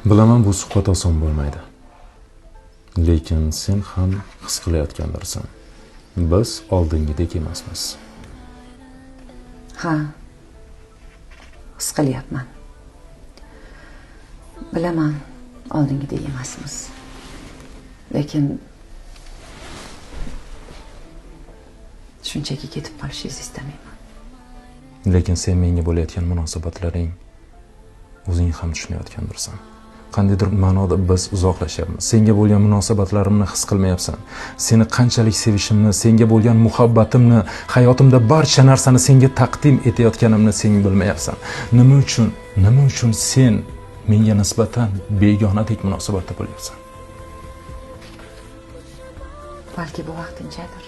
Bilaman, bu suhbat oson bo'lmaydi. Lekin sen ham his qilayotgandirsan. Biz oldingidek emasmiz. Ha. His qilyapman. Bilaman, oldingidek emasmiz. Lekin shunchaki ketib qolishingizni istamayman. Lekin sen menga bo'layotgan munosabatlaring o'zing ham tushunayotgandirsan. Qandaydir ma'noda biz uzoqlashyapmiz. Senga bo'lgan munosabatlarimni his qilmayapsan. Seni qanchalik sevishimni, senga bo'lgan muhabbatimni, hayotimda barcha narsani senga taqdim etayotganimni sen bilmayapsan. Nima uchun sen menga nisbatan begonadek munosabatda bo'lyapsan? Balki bu vaqtinchadir.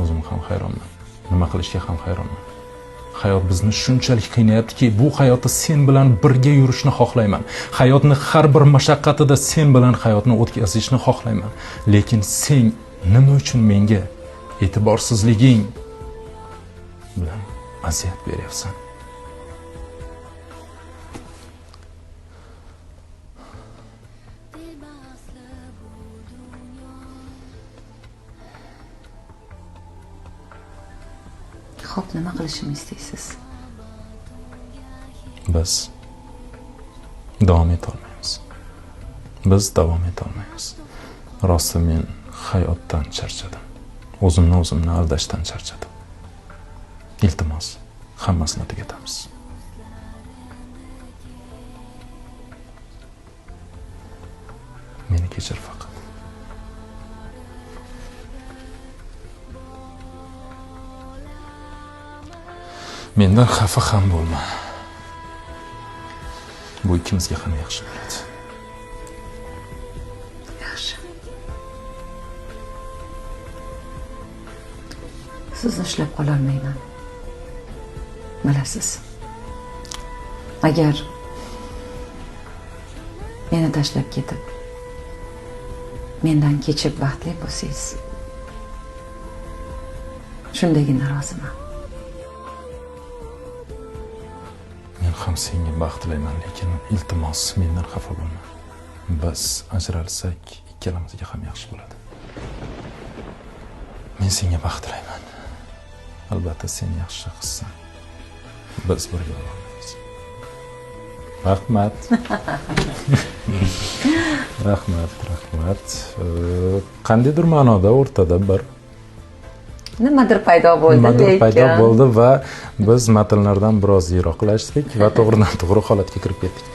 O'zim ham hayronman. Nima qilishga ham hayronman. Hayot bizni shunchalik qiynayaptiki, bu hayotda sen bilan birga yurishni xohlayman. Hayotni har bir mashaqqatida sen bilan hayotni o'tkazishni xohlayman. Lekin sen nima uchun menga e'tiborsizliging bilan aziyat beryapsan? Xo'p, nima qilishimni istaysiz? Biz davom etolmaymiz. Rosti men hayotdan charchadim. O'zimni aldashdan charchadim. Iltimos, hammasini tugatamiz. Meni kechir faqat. Mendan xafa ham bo'lma. Bu ikkimizga ham yaxshi bo'ladi. Yaxshi. Sizni ushlab qola olmayman. Bilasiz. Agar meni tashlab ketib, mendan kechib baxtli bo'lsangiz, shundagina roziman. Men ham senga baxt tilayman, lekin iltimos mendan xafa bo'lma. Biz ajralsak, ikkalamizga ham yaxshi bo'ladi. Men senga baxt tilayman. Albatta sen yaxshi qizsan. Biz birga bo'lamiz. Rahmat. Rahmat. Qandaydir ma'noda o'rtada bir nimadir paydo bo'ldi, va biz matnlardan biroz yiroqlashdik va to'g'ridan to'g'ri holatga kirib ketdik.